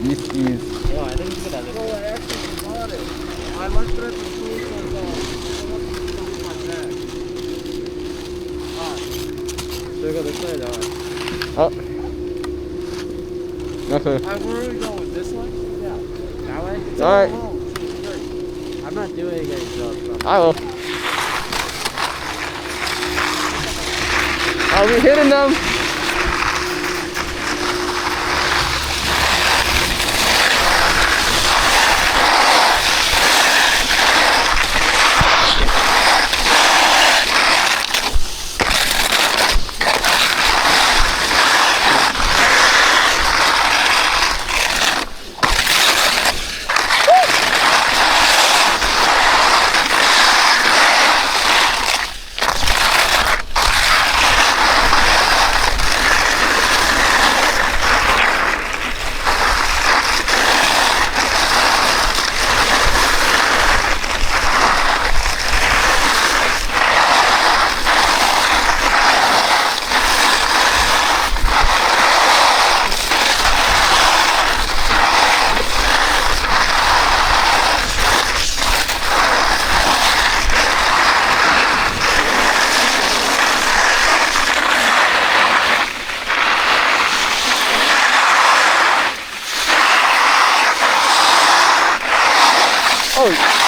Yeasties. 와, NMG가 나네. No, I actually bought it. I looked at the proof and 저희가 몇 살에 나와요? Okay. where are we going? This way? Yeah. That way? It's All right. all home. I'm not doing any drugs. I will. Are we hitting them? Oh.